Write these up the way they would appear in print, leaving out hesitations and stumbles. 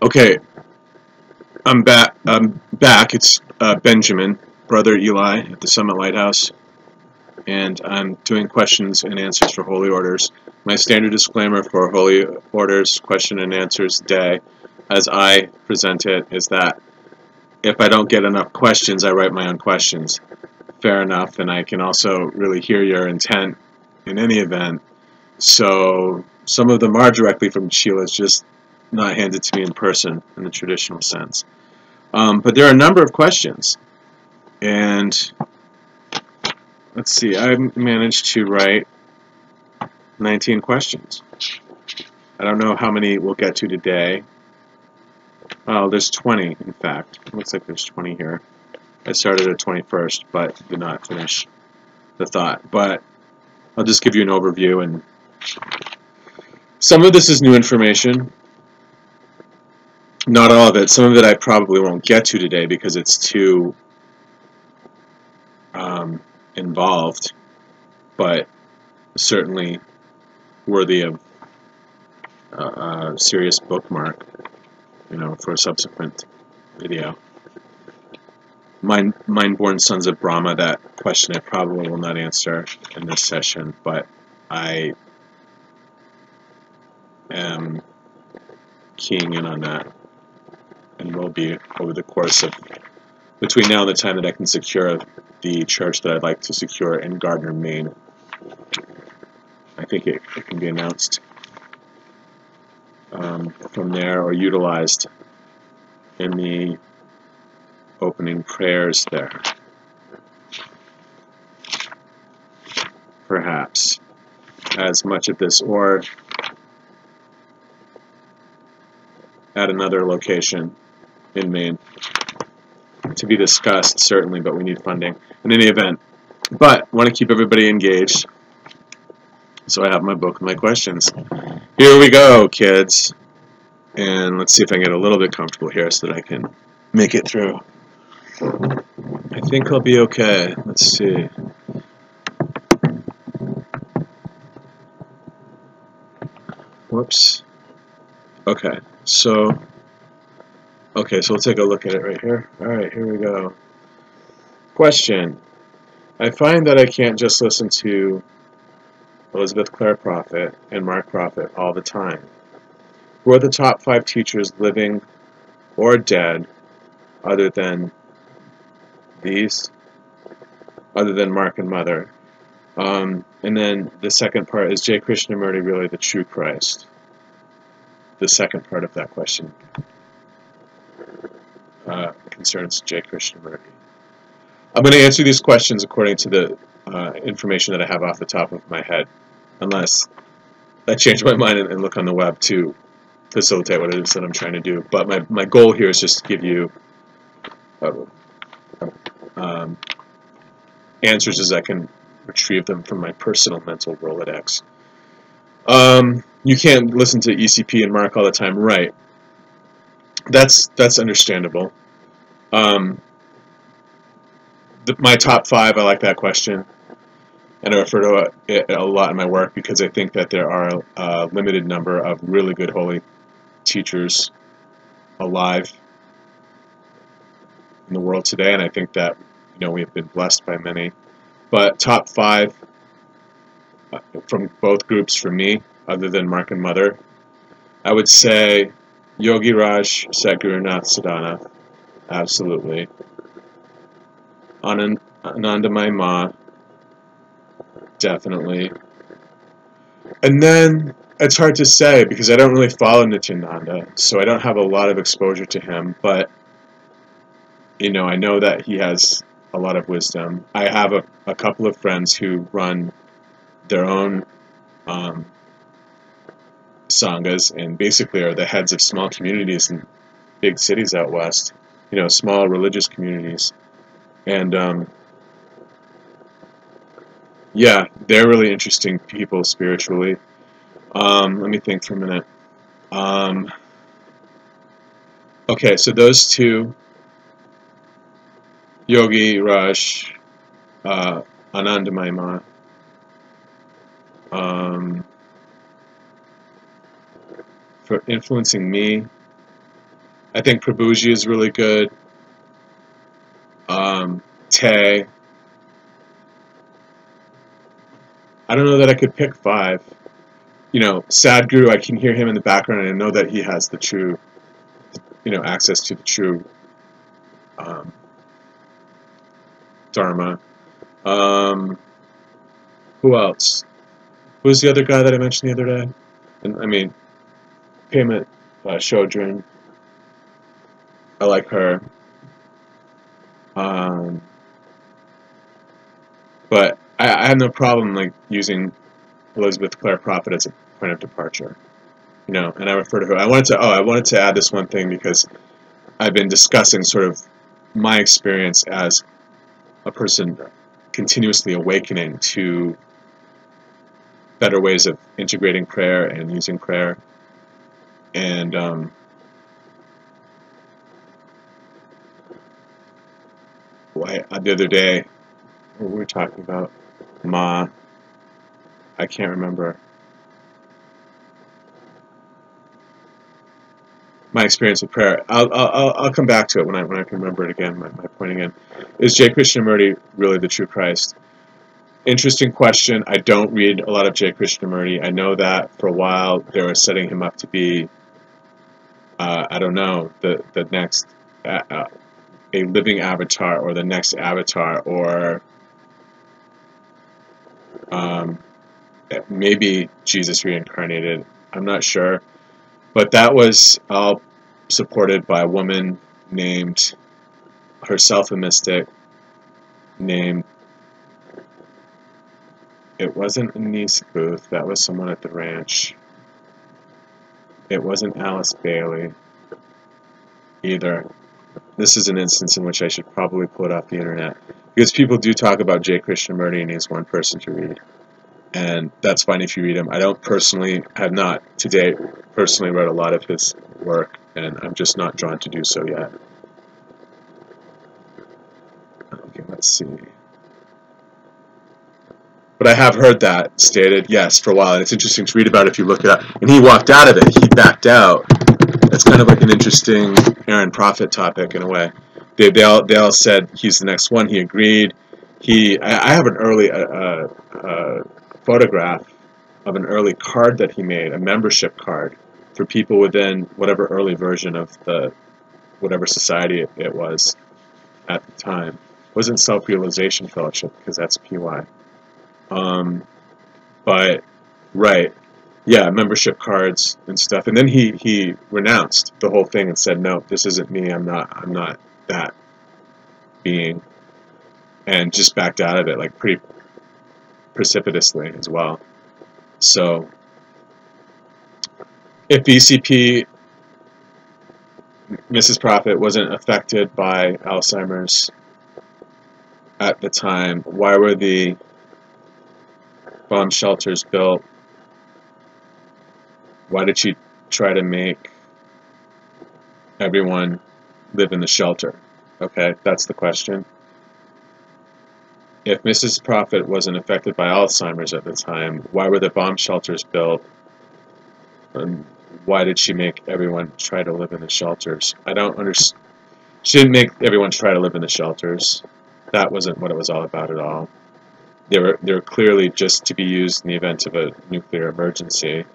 Okay, I'm back. It's Benjamin, brother Eli, at the Summit Lighthouse, and I'm doing questions and answers for Holy Orders. My standard disclaimer for Holy Orders question and answers day, as I present it, is that if I don't get enough questions, I write my own questions. Fair enough, and I can also really hear your intent in any event. So some of them are directly from chelas, just not handed to me in person in the traditional sense. But there are a number of questions, and let's see, I managed to write 19 questions. I don't know how many we'll get to today. Oh, there's 20, in fact. It looks like there's 20 here. I started at 21st, but did not finish the thought. But I'll just give you an overview, and some of this is new information. Not all of it. Some of it I probably won't get to today because it's too involved, but certainly worthy of a serious bookmark, for a subsequent video. Mind-born Sons of Brahma, that question I probably will not answer in this session, but I am keying in on that, and will be over the course of between now and the time that I can secure the church that I'd like to secure in Gardner, Maine. I think it can be announced from there or utilized in the opening prayers there. Perhaps as much of this, or at another location in Maine, to be discussed, certainly, but we need funding in any event. But I want to keep everybody engaged, so I have my book and my questions. Here we go, kids. And let's see if I can get a little bit comfortable here so that I can make it through. I think I'll be okay. Let's see. Whoops. Okay, so we'll take a look at it right here. Alright, here we go. Question. I find that I can't just listen to Elizabeth Clare Prophet and Mark Prophet all the time. Who are the top 5 teachers living or dead other than these? Other than Mark and Mother? And then the second part is, J. Krishnamurti really the true Christ? The second part of that question concerns J. Krishnamurti. I'm going to answer these questions according to the information that I have off the top of my head, unless I change my mind and look on the web to facilitate what it is that I'm trying to do. But my goal here is just to give you answers as I can retrieve them from my personal mental Rolodex. You can't listen to ECP and Mark all the time, right? That's understandable. My top 5, I like that question, and I refer to it a lot in my work because I think that there are a limited number of really good holy teachers alive in the world today, and I think that we have been blessed by many. But top 5 from both groups for me, other than Mark and Mother, I would say Yogi Raj Sadhguru Nath Sadhana, absolutely. Anandamayi Ma, definitely. And then it's hard to say because I don't really follow Nityananda, so I don't have a lot of exposure to him, but I know that he has a lot of wisdom. I have a couple of friends who run their own sanghas and basically are the heads of small communities in big cities out west, small religious communities. And yeah, they're really interesting people spiritually. Let me think for a minute. Okay, so those two, Yogi Raj, Anandamayi Ma, for influencing me, I think Prabhuji is really good. Tay. I don't know that I could pick 5. You know, Sadhguru, I can hear him in the background, and I know that he has the true, access to the true um, Dharma. Who else? Who's the other guy that I mentioned the other day? And I mean, Payment Shodrin. I like her. Um, but I have no problem like using Elizabeth Clare Prophet as a point of departure. And I refer to her. I wanted to add this one thing because I've been discussing sort of my experience as a person continuously awakening to better ways of integrating prayer and using prayer. And the other day, what were we talking about? I can't remember. My experience with prayer. I'll come back to it when I can remember it again. My point again is J. Krishnamurti really the true Christ? Interesting question. I don't read a lot of J. Krishnamurti. I know that for a while they were setting him up to be, I don't know, the next a living avatar or the next avatar or maybe Jesus reincarnated. I'm not sure, but that was all supported by a woman named herself a mystic named. It wasn't Anise Booth. That was someone at the ranch. It wasn't Alice Bailey either. This is an instance in which I should probably pull it off the internet because people do talk about J. Krishnamurti and he's one person to read, and that's fine if you read him. I have not to date personally read a lot of his work, and I'm just not drawn to do so yet. Okay, let's see. But I have heard that stated, yes, for a while, and it's interesting to read about it if you look it up. And he walked out of it. He backed out. That's kind of like an interesting Aaron Prophet topic in a way. They all said he's the next one. He agreed. I have an early photograph of an early card that he made, a membership card for people within whatever early version of the whatever society it was at the time. It wasn't Self-Realization Fellowship because that's PY. But right, yeah, membership cards and stuff. And then he renounced the whole thing and said, "No, this isn't me. I'm not that being," and just backed out of it like pretty precipitously as well. So, if BCP Mrs. Prophet wasn't affected by Alzheimer's at the time, why were the bomb shelters built? Why did she try to make everyone live in the shelter? Okay, that's the question. If Mrs. Prophet wasn't affected by Alzheimer's at the time, why were the bomb shelters built? And why did she make everyone try to live in the shelters? I don't understand. She didn't make everyone try to live in the shelters. That wasn't what it was all about at all. They were clearly just to be used in the event of a nuclear emergency.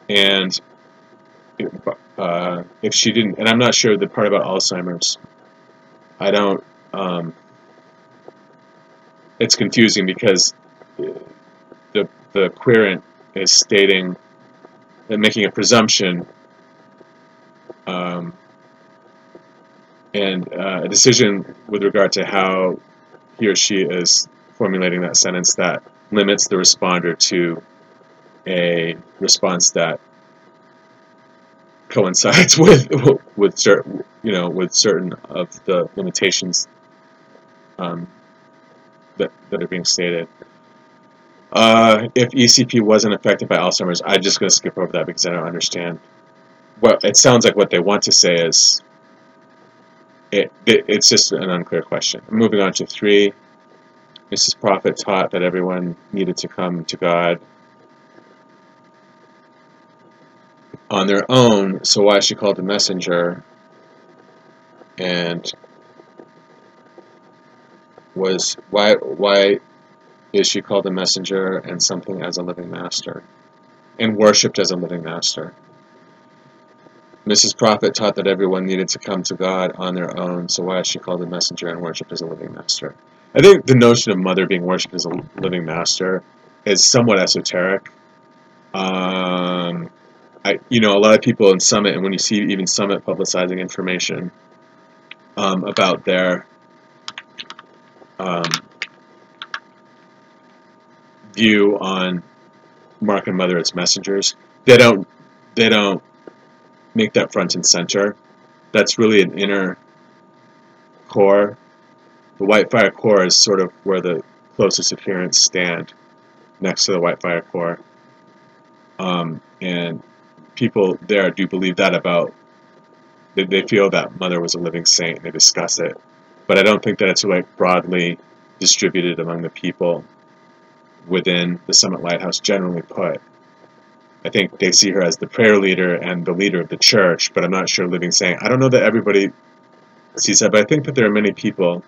And if she didn't, and I'm not sure the part about Alzheimer's. I don't. It's confusing because the querent is stating and making a presumption and a decision with regard to how he or she is formulating that sentence that limits the responder to a response that coincides with certain of the limitations that are being stated. If ECP wasn't affected by Alzheimer's, I'm just going to skip over that because I don't understand. Well, it sounds like what they want to say is it's just an unclear question. Moving on to 3. Mrs. Prophet taught that everyone needed to come to God. on their own, so why is she called a messenger? And why is she called a messenger and something as a living master, and worshipped as a living master? Mrs. Prophet taught that everyone needed to come to God on their own, so why is she called a messenger and worshipped as a living master? I think the notion of Mother being worshipped as a living master is somewhat esoteric. A lot of people in Summit, and when you see even Summit publicizing information about their view on Mark and Mother as messengers, they don't make that front and center. That's really an inner core. The White Fire core is sort of where the closest adherents stand, next to the White Fire core. And people there do believe that about, they feel that Mother was a living saint, and they discuss it. But I don't think that it's like broadly distributed among the people within the Summit Lighthouse, generally put. I think they see her as the prayer leader and the leader of the church, but I'm not sure living saint. I don't know that everybody sees that, but I think that there are many people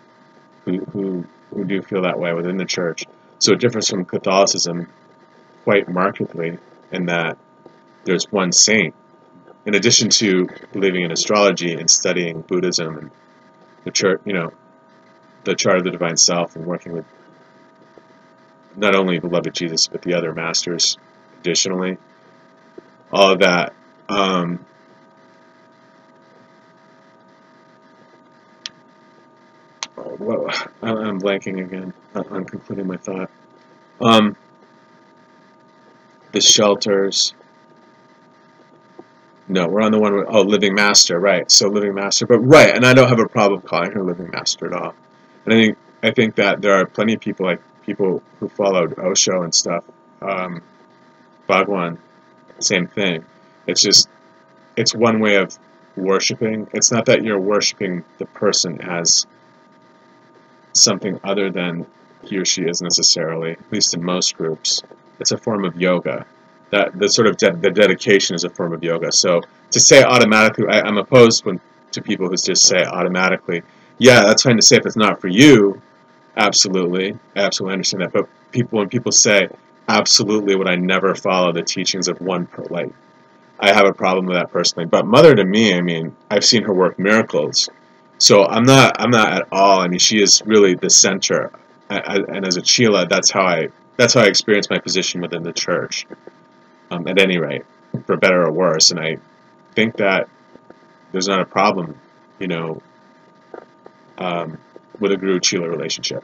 who do feel that way within the church. So it differs from Catholicism quite markedly in that there's one saint. In addition to believing in astrology and studying Buddhism and the church, the chart of the divine self, and working with not only beloved Jesus but the other masters additionally, all of that. I'm blanking again on concluding my thought. The shelters. No, we're on the one with, living master, right? So living master, but right, and I don't have a problem calling her living master at all. And I think that there are plenty of people, like people who followed Osho and stuff, Bhagwan, same thing. It's one way of worshiping. It's not that you're worshiping the person as something other than he or she is necessarily, at least in most groups. It's a form of yoga. That the sort of the dedication is a form of yoga. So to say automatically, I'm opposed to people who just say automatically, yeah, that's fine to say if it's not for you. Absolutely, I absolutely understand that. But when people say absolutely, would I never follow the teachings of one I have a problem with that personally. But Mother, to me, I mean, I've seen her work miracles. So I'm not at all. I mean, she is really the center. And as a chela, that's how I experience my position within the church. At any rate, for better or worse. And I think that there's not a problem, with a guru-chela relationship.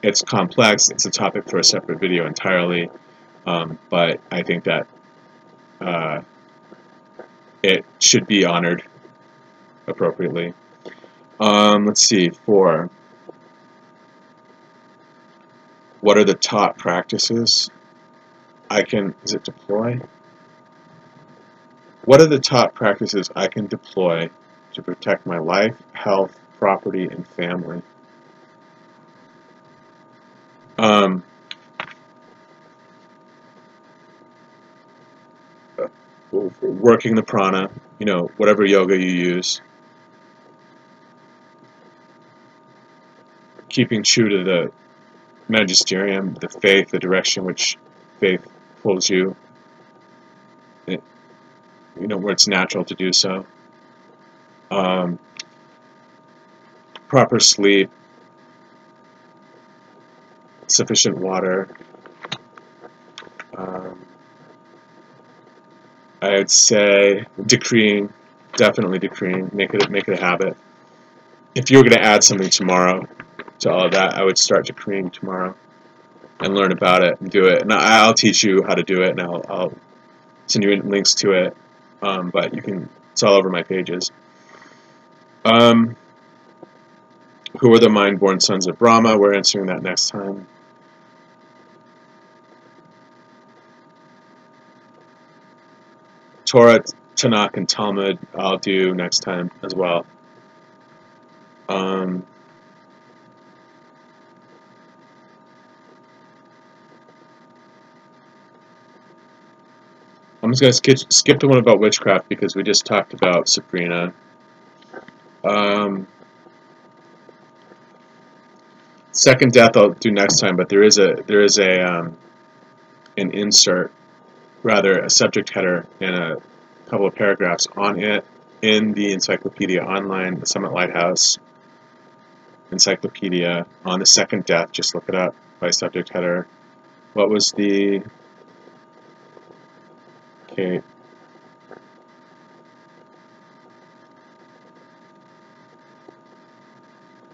It's complex. It's a topic for a separate video entirely. But I think that it should be honored appropriately. Let's see. 4. What are the top practices is it deploy? What are the top practices I can deploy to protect my life, health, property, and family? Working the prana, whatever yoga you use. Keeping true to the magisterium, the faith, the direction which faith pulls you, where it's natural to do so. Proper sleep, sufficient water. I would say decreeing, definitely decreeing. Make it a habit. If you were going to add something tomorrow to all of that, I would start decreeing tomorrow and learn about it and do it. And I'll teach you how to do it, and I'll send you links to it. But it's all over my pages. Who are the mind-born sons of Brahma? We're answering that next time. Torah, Tanakh, and Talmud I'll do next time as well. I'm I'm just going to skip the one about witchcraft because we just talked about Sabrina. Second death I'll do next time, but there is an insert, rather a subject header and a couple of paragraphs on it in the encyclopedia online, the Summit Lighthouse encyclopedia on the second death. Just look it up by subject header. What was the... Okay.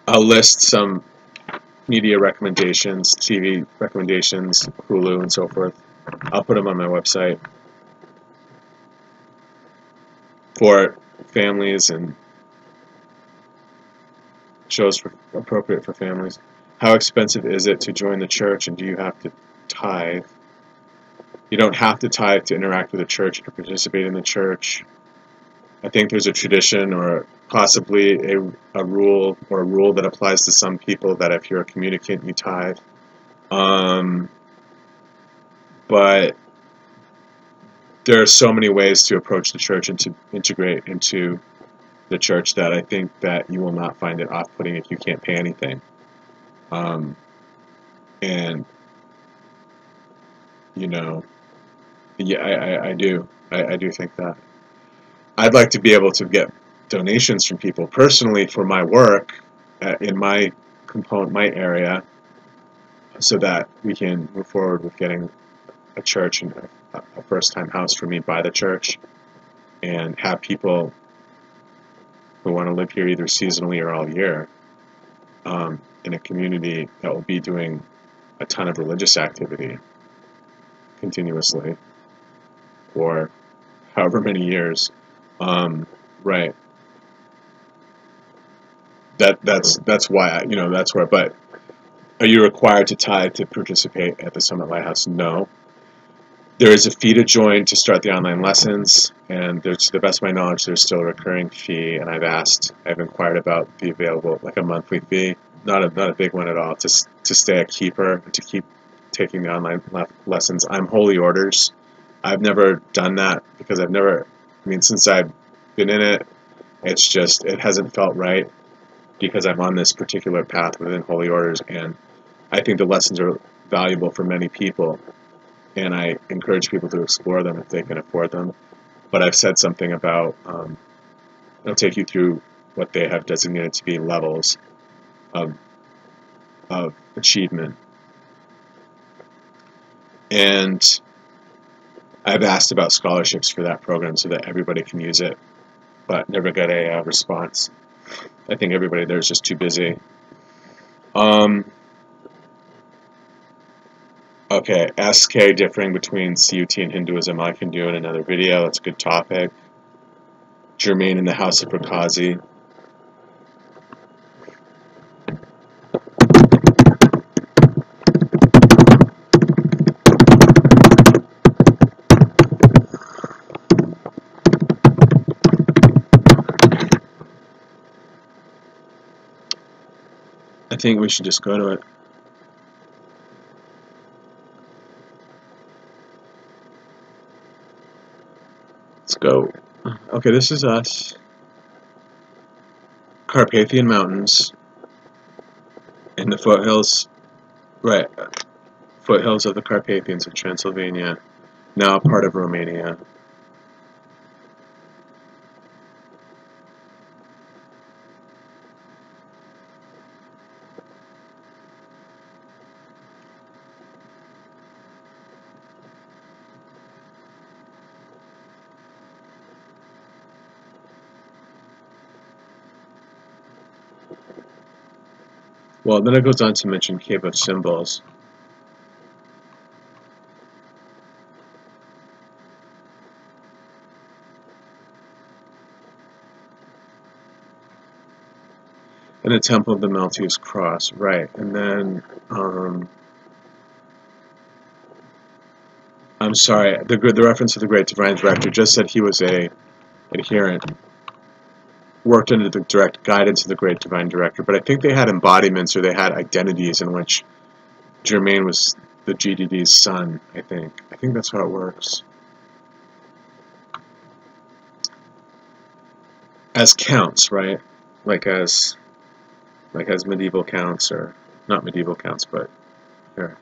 I'll list some media recommendations, TV recommendations, Hulu and so forth. I'll put them on my website for families and shows appropriate for families. How expensive is it to join the church, and do you have to tithe? You don't have to tithe to interact with the church, to participate in the church. I think there's a tradition or possibly a rule that applies to some people that if you're a communicant, you tithe. But there are so many ways to approach the church and to integrate into the church that I think that you will not find it off-putting if you can't pay anything. And, you know, yeah, I do think that. I'd like to be able to get donations from people personally for my work in my area, so that we can move forward with getting a church and a first-time house for me by the church, and have people who want to live here either seasonally or all year in a community that will be doing a ton of religious activity continuously for however many years. Right. That's why that's where. But are you required to tithe to participate at the Summit Lighthouse? No. There is a fee to join to start the online lessons, and to the best of my knowledge, there's still a recurring fee. And I've inquired about the available, like a monthly fee, not a big one at all, to stay a keeper, to keep taking the online lessons. I'm holy orders. I've never done that because since I've been in it, it hasn't felt right, because I'm on this particular path within holy orders, and I think the lessons are valuable for many people, and I encourage people to explore them if they can afford them. But I've said something about, it'll take you through what they have designated to be levels of achievement. And I've asked about scholarships for that program so that everybody can use it, but never got a response. I think everybody there is just too busy. Okay, SK differing between CUT and Hinduism, I can do in another video. That's a good topic. Germain in the House of Prakazi. I think we should just go to it. Let's go. Okay, this is us. Carpathian Mountains in the foothills, right, foothills of the Carpathians of Transylvania, now part of Romania. Well, then it goes on to mention Cave of Symbols. And the Temple of the Maltese Cross, right. And then, I'm sorry, the reference to the Great Divine Director just said he was a adherent, worked under the direct guidance of the Great Divine Director, but I think they had embodiments, or they had identities in which Germain was the GDD's son, I think. I think that's how it works. as counts, right? Like as medieval counts, or not medieval counts, but here.